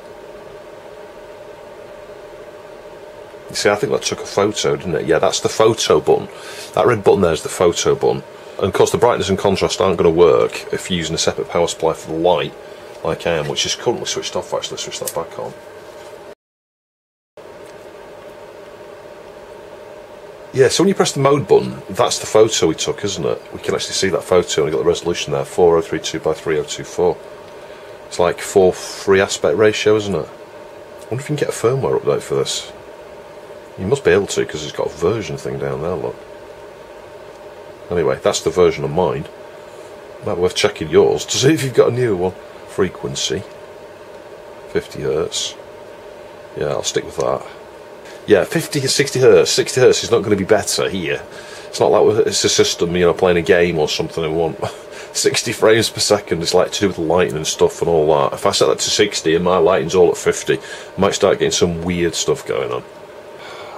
You see, I think that took a photo, didn't it? Yeah, that's the photo button. That red button there is the photo button. And of course the brightness and contrast aren't going to work if you're using a separate power supply for the light, like I am, which is currently switched off. Actually, switch that back on. Yeah, so when you press the mode button, that's the photo we took, isn't it? We can actually see that photo, and we've got the resolution there, 4032 by 3024. It's like 4:3 aspect ratio, isn't it? I wonder if we can get a firmware update for this. You must be able to, because it's got a version thing down there, look. Anyway, that's the version of mine. Might be worth checking yours to see if you've got a newer one. Frequency 50 Hz. Yeah, I'll stick with that. Yeah, 50 and 60 Hz. 60 Hz is not going to be better here. It's not like it's a system, you know, playing a game or something and want 60 frames per second. It's like to do with lighting and stuff and all that. If I set that to 60 and my lighting's all at 50, I might start getting some weird stuff going on.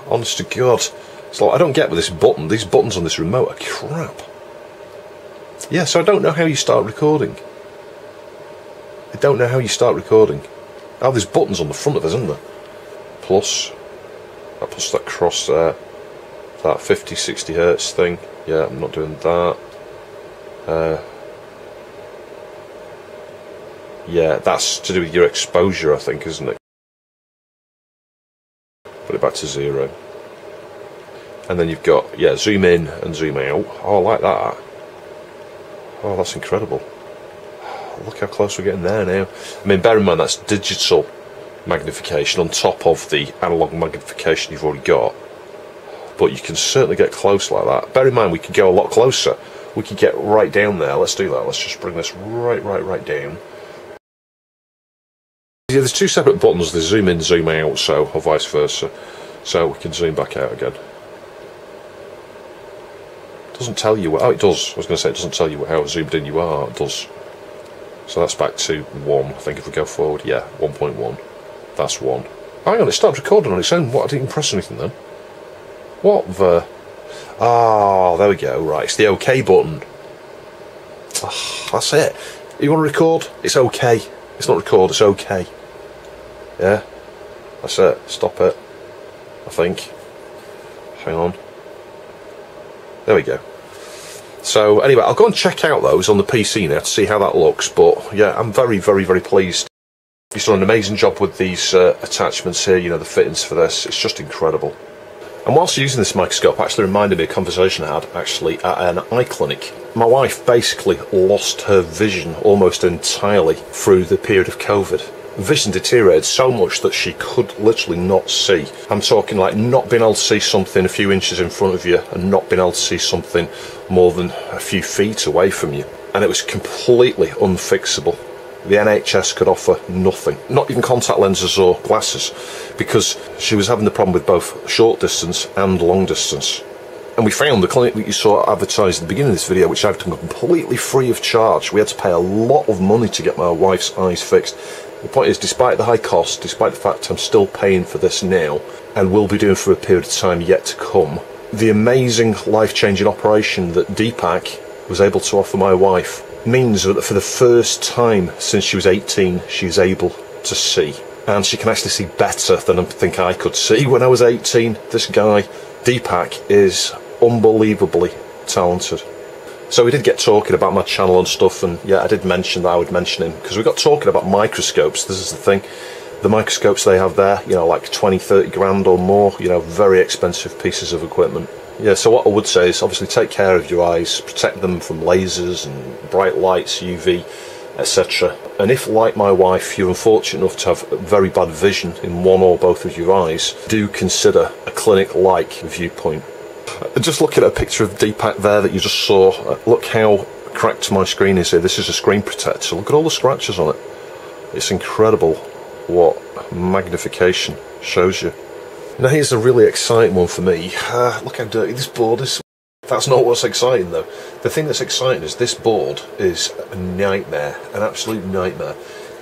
Honest to God. It's like, I don't get with this button. These buttons on this remote are crap. Yeah, so I don't know how you start recording. I don't know how you start recording. Oh, there's buttons on the front of us, isn't there? Plus, that puts that cross there. That 50, 60 Hz thing. Yeah, I'm not doing that. Yeah, that's to do with your exposure, I think, isn't it? Put it back to 0. And then you've got, yeah, zoom in and zoom out. Oh, I like that. Oh, that's incredible. Look how close we're getting there now. I mean, bear in mind that's digital magnification on top of the analog magnification you've already got. But you can certainly get close like that. Bear in mind we could go a lot closer. We could get right down there. Let's do that. Let's just bring this right down. Yeah, there's two separate buttons. There's zoom in, zoom out, so, or vice versa. So we can zoom back out again. Doesn't tell you what, oh it does, I was going to say it doesn't tell you how zoomed in you are, it does. So that's back to 1, I think if we go forward, yeah, 1.1, that's 1. Hang on, it stopped recording on its own. What, I didn't press anything then? What the? Ah, there we go, right, it's the OK button. Oh, that's it. You want to record? It's OK. It's not record, it's OK. Yeah, that's it, stop it, I think. Hang on. There we go. So anyway, I'll go and check out those on the PC now to see how that looks. But yeah, I'm very pleased. He's done an amazing job with these attachments here, you know, the fittings for this. It's just incredible. And whilst using this microscope, actually reminded me of a conversation I had actually at an eye clinic. My wife basically lost her vision almost entirely through the period of COVID. Vision deteriorated so much that she could literally not see. I'm talking like not being able to see something a few inches in front of you and not being able to see something more than a few feet away from you. And it was completely unfixable. The NHS could offer nothing, not even contact lenses or glasses, because she was having the problem with both short distance and long distance. And we found the clinic that you saw advertised at the beginning of this video, which I've done completely free of charge. We had to pay a lot of money to get my wife's eyes fixed. The point is, despite the high cost, despite the fact I'm still paying for this now, and will be doing for a period of time yet to come, the amazing life-changing operation that Deepak was able to offer my wife means that for the first time since she was 18, she's able to see. And she can actually see better than I think I could see when I was 18. This guy, Deepak, is unbelievably talented. So we did get talking about my channel and stuff, and yeah, I did mention that I would mention him, because we got talking about microscopes. This is the thing. The microscopes they have there, you know, like 20, 30 grand or more, you know, very expensive pieces of equipment. Yeah, so what I would say is obviously take care of your eyes, protect them from lasers and bright lights, UV, etc. And if, like my wife, you're unfortunate enough to have very bad vision in one or both of your eyes, do consider a clinic-like viewpoint. Just looking at a picture of Deepak there that you just saw, look how cracked my screen is here. This is a screen protector. Look at all the scratches on it. It's incredible what magnification shows you. Now here's a really exciting one for me. Look how dirty this board is. That's not what's exciting though. The thing that's exciting is this board is a nightmare, an absolute nightmare.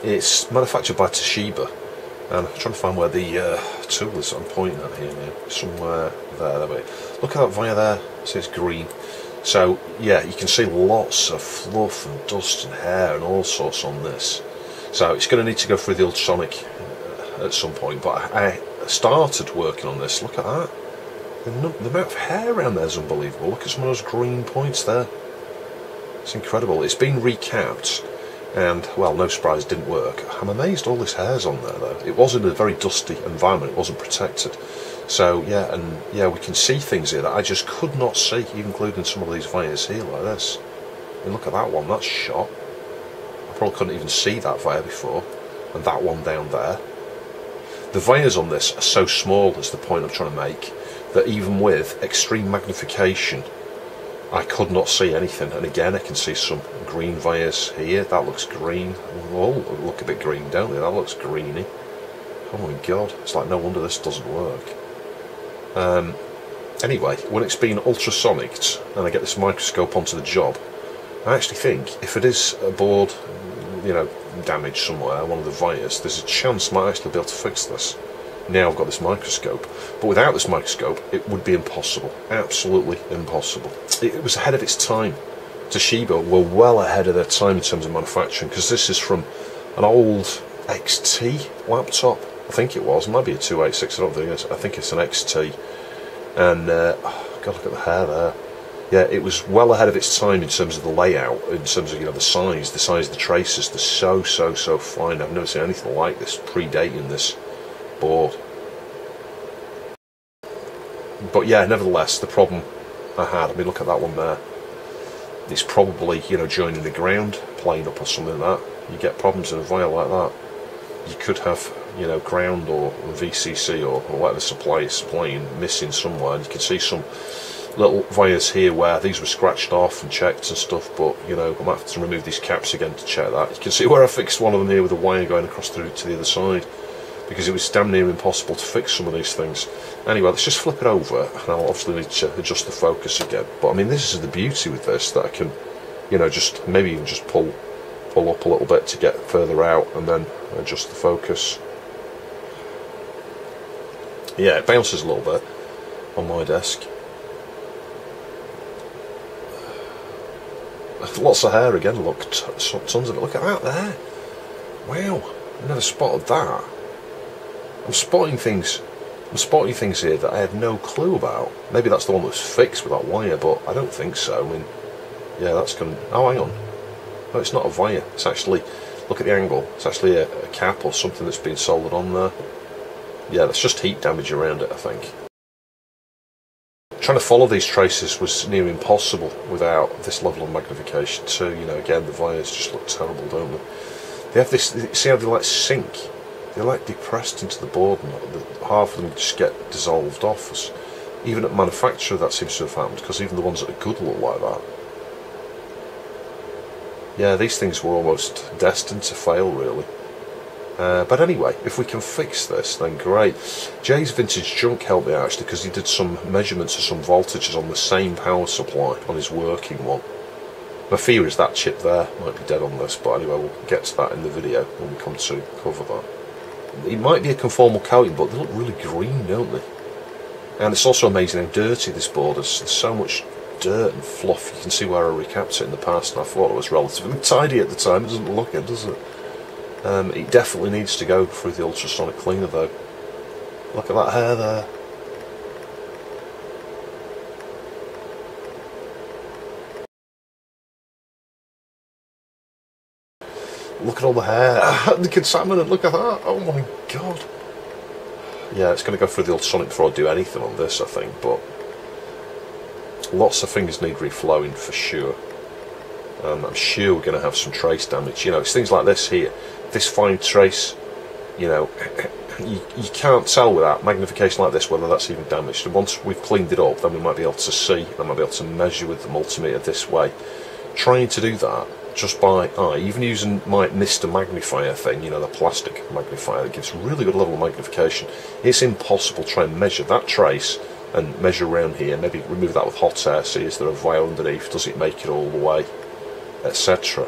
It's manufactured by Toshiba, and I'm trying to find where the tool is I'm pointing at here now. Somewhere there, there. Look at that via there, see it's green. So yeah, you can see lots of fluff and dust and hair and all sorts on this. So it's going to need to go through the ultrasonic at some point, but I started working on this. Look at that. The amount of hair around there is unbelievable. Look at some of those green points there. It's incredible. It's been recapped, and well, no surprise, it didn't work. I'm amazed all this hair's on there though. It was in a very dusty environment, it wasn't protected. So yeah, and yeah, we can see things here that I just could not see, including some of these vias here like this. I mean, look at that one, that's shot. I probably couldn't even see that via before. And that one down there. The wires on this are so small, is the point I'm trying to make, that even with extreme magnification I could not see anything. And again, I can see some green wires here. That looks green. Oh, look a bit green, don't they? That looks greeny. Oh my god, it's like no wonder this doesn't work. Anyway, when it's been ultrasonicked and I get this microscope onto the job, I actually think if it is a board, you know, damaged somewhere, one of the wires, there's a chance I might actually be able to fix this. Now I've got this microscope, but without this microscope it would be impossible, absolutely impossible. It was ahead of its time. Toshiba were well ahead of their time in terms of manufacturing, because this is from an old XT laptop, I think it was. It might be a 286, I don't think it is. I think it's an XT. And oh god, look at the hair there. Yeah, it was well ahead of its time in terms of the layout, in terms of, you know, the size of the traces. They're so fine. I've never seen anything like this, predating this board. But yeah, nevertheless, the problem I had, I mean, look at that one there. It's probably, you know, joining the ground plane up or something like that. You get problems in a wire like that. You could have, you know, ground or VCC or whatever supply is supplying missing somewhere. And you can see some little wires here where these were scratched off and checked and stuff, but, you know, I might have to remove these caps again to check that. You can see where I fixed one of them here with a wire going across through to the other side, because it was damn near impossible to fix some of these things. Anyway, let's just flip it over, and I'll obviously need to adjust the focus again. But I mean, this is the beauty with this, that I can, you know, just maybe even just pull up a little bit to get further out, and then adjust the focus. Yeah, it bounces a little bit on my desk. Lots of hair again, look, tons of it. Look at that there. Wow, I never spotted that. I'm spotting things here that I had no clue about. Maybe that's the one that was fixed with that wire, but I don't think so. I mean, yeah, that's going to... Oh, hang on. No, it's not a wire. It's actually... Look at the angle. It's actually a cap or something that's been soldered on there. Yeah, that's just heat damage around it, I think. Trying to follow these traces was near impossible without this level of magnification too. You know, again, the wires just look terrible, don't they? They have this... See how they like sink? They're like depressed into the board, and half of them just get dissolved off. Even at manufacture that seems to have happened, because even the ones that are good look like that. Yeah, these things were almost destined to fail, really. But anyway, if we can fix this, then great. Jay's Vintage Junk helped me out, actually, because he did some measurements of some voltages on the same power supply on his working one. My fear is that chip there might be dead on this, but anyway, we'll get to that in the video when we come to cover that. It might be a conformal coating, but they look really green, don't they? And it's also amazing how dirty this board is. There's so much dirt and fluff. You can see where I recapped it in the past, and I thought it was relatively tidy at the time. It doesn't look it, does it? It definitely needs to go through the ultrasonic cleaner, though. Look at that hair there. Look at all the hair. The contaminant, look at that. Oh my god. Yeah, it's going to go through the ultrasonic before I do anything on this, I think, but lots of things need reflowing for sure. I'm sure we're going to have some trace damage. You know, it's things like this here. This fine trace, you know, you can't tell without magnification like this whether that's even damaged. And once we've cleaned it up, then we might be able to see, I might be able to measure with the multimeter this way. Trying to do that just by eye, even using my Mr. Magnifier thing, you know, the plastic magnifier that gives really good level of magnification, it's impossible to try and measure that trace and measure around here, maybe remove that with hot air, see is there a wire underneath, does it make it all the way, etc.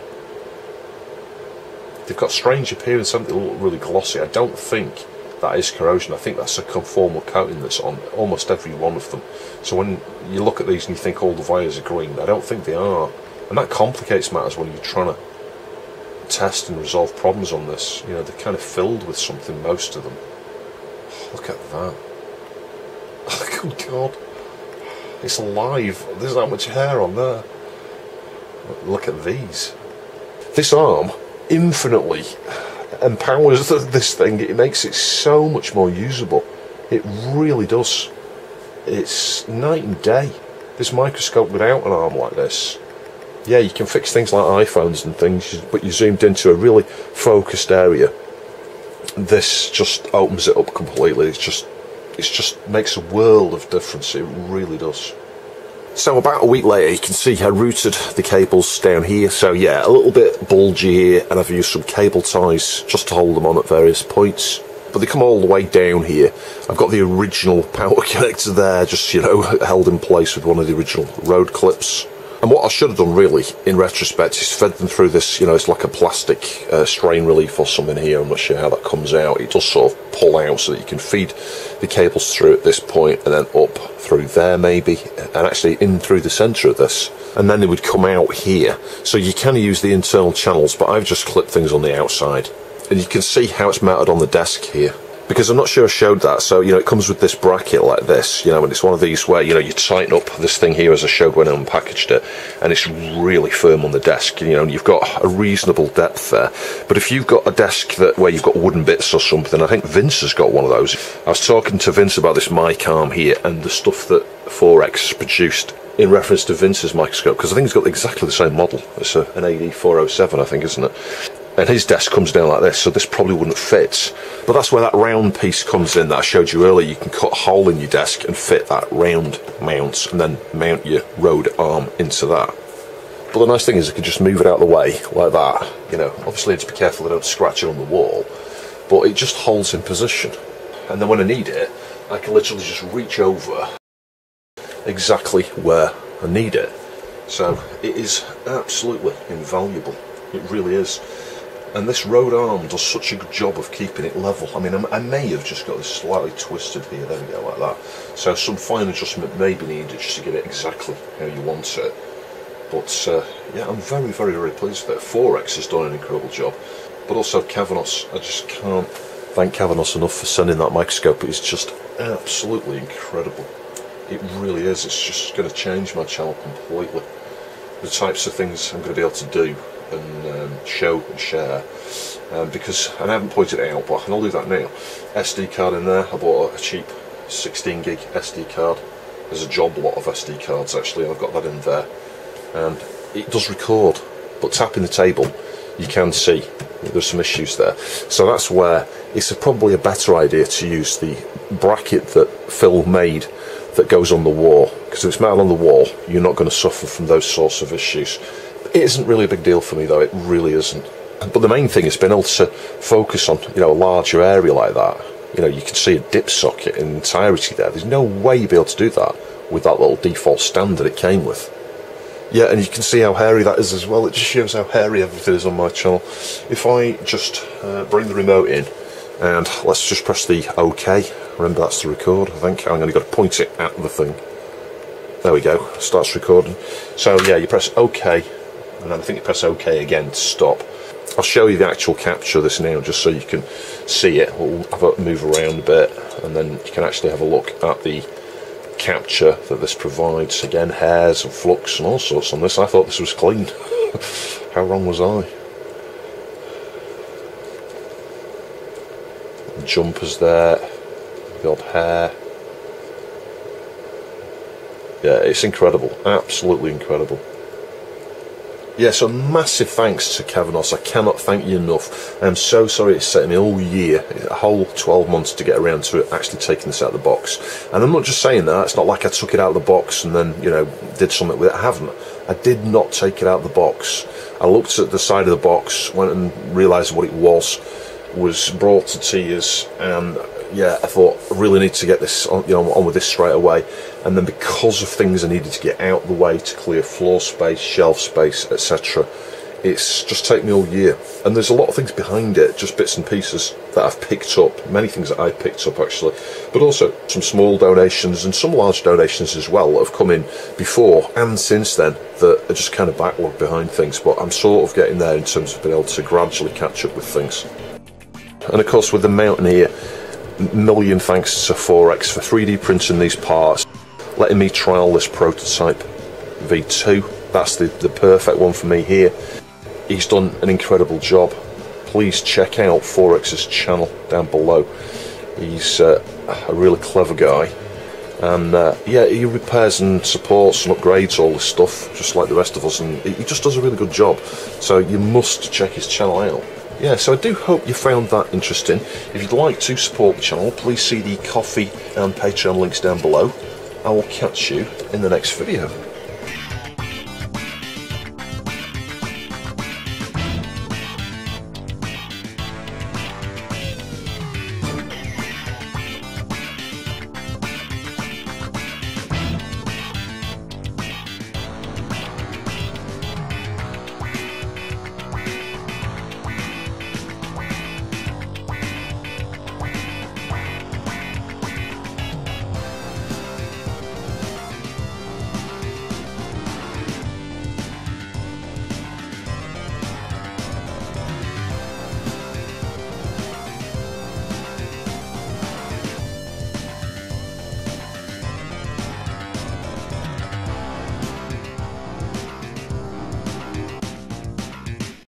They've got strange appearance, something that look really glossy. I don't think that is corrosion. I think that's a conformal coating that's on almost every one of them. So when you look at these and you think all the wires are green, I don't think they are. And that complicates matters when you're trying to test and resolve problems on this. You know, they're kind of filled with something, most of them. Look at that. Oh, good God. It's alive. There's that much hair on there. Look at these. This arm infinitely empowers this thing. It makes it so much more usable. It really does. It's night and day. This microscope without an arm like this. Yeah, you can fix things like iPhones and things, but you're zoomed into a really focused area. this just opens it up completely. It just makes a world of difference. It really does. So about a week later, you can see I routed the cables down here. So yeah, a little bit bulgy here, and I've used some cable ties just to hold them on at various points. But they come all the way down here. I've got the original power connector there, just, you know, held in place with one of the original RØDE clips. And what I should have done really, in retrospect, is fed them through this, you know, it's like a plastic strain relief or something here. I'm not sure how that comes out. It does sort of pull out so that you can feed the cables through at this point and then up through there maybe, and actually in through the centre of this. And then they would come out here. So you can use the internal channels, but I've just clipped things on the outside. And you can see how it's mounted on the desk here. Because I'm not sure I showed that, so, you know, it comes with this bracket like this, you know, and it's one of these where, you know, you tighten up this thing here as I showed when I unpackaged it, and it's really firm on the desk, you know, and you've got a reasonable depth there. But if you've got a desk where you've got wooden bits or something, I think Vince has got one of those. I was talking to Vince about this mic arm here and the stuff that 4X produced in reference to Vince's microscope, because I think he's got exactly the same model. It's an AD407, I think, isn't it? And his desk comes down like this, so this probably wouldn't fit. But that's where that round piece comes in that I showed you earlier. You can cut a hole in your desk and fit that round mount, and then mount your RØDE arm into that. But the nice thing is I can just move it out of the way like that. You know, obviously I need to be careful I don't scratch it on the wall, but it just holds in position. And then when I need it, I can literally just reach over exactly where I need it. So it is absolutely invaluable. It really is. And this RØDE arm does such a good job of keeping it level. I mean, I may have just got this slightly twisted here, there we go, like that. So some fine adjustment may be needed just to get it exactly how you want it. But yeah, I'm very, very, very pleased with it. 4X has done an incredible job. But also Kavanoz, I just can't thank Kavanoz enough for sending that microscope. It's just absolutely incredible. It really is. It's just going to change my channel completely. The types of things I'm going to be able to do and show and share, because, and I haven't pointed it out, but I'll do that now. SD card in there. I bought a cheap 16 gig SD card. There's a job lot of SD cards actually, and I've got that in there, and it does record, but tapping the table you can see there's some issues there. So that's where it's probably a better idea to use the bracket that Phil made that goes on the wall, because if it's mounted on the wall you're not going to suffer from those sorts of issues. It isn't really a big deal for me though, it really isn't. But the main thing is being able to focus on, you know, a larger area like that. You know, you can see a dip socket in entirety there. There's no way you'd be able to do that with that little default stand that it came with. Yeah, and you can see how hairy that is as well. It just shows how hairy everything is on my channel. If I just bring the remote in and let's just press the OK. Remember, that's the record, I think. I'm only got to point it at the thing. There we go, starts recording. So yeah, you press OK, and then I think you press OK again to stop. I'll show you the actual capture of this now, just so you can see it. We'll have a move around a bit, and then you can actually have a look at the capture that this provides. Again, hairs and flux and all sorts on this. I thought this was clean. How wrong was I? The jumpers there, the odd hair. Yeah, it's incredible, absolutely incredible. Yeah, so massive thanks to Kavanoz. I cannot thank you enough. I'm so sorry it's taken me all year, a whole 12 months to get around to actually taking this out of the box. And I'm not just saying that, it's not like I took it out of the box and then, you know, did something with it. I haven't. I did not take it out of the box. I looked at the side of the box, went and realised what it was brought to tears, and yeah, I thought I really need to get this on, you know, on with this straight away. And then because of things I needed to get out of the way to clear floor space, shelf space, etc., it's just taken me all year. And there's a lot of things behind it, just bits and pieces that I've picked up, many things that I've picked up actually, but also some small donations and some large donations as well that have come in before and since then that are just kind of backlogged behind things. But I'm sort of getting there in terms of being able to gradually catch up with things. And of course with the mountain here, million thanks to 4X for 3D printing these parts, letting me trial this prototype V2. That's the perfect one for me here. He's done an incredible job. Please check out 4X's channel down below. He's a really clever guy, and yeah, he repairs and supports and upgrades all this stuff just like the rest of us, and he just does a really good job. So you must check his channel out. yeah, so I do hope you found that interesting. If you'd like to support the channel, please see the Ko-fi and Patreon links down below. I will catch you in the next video.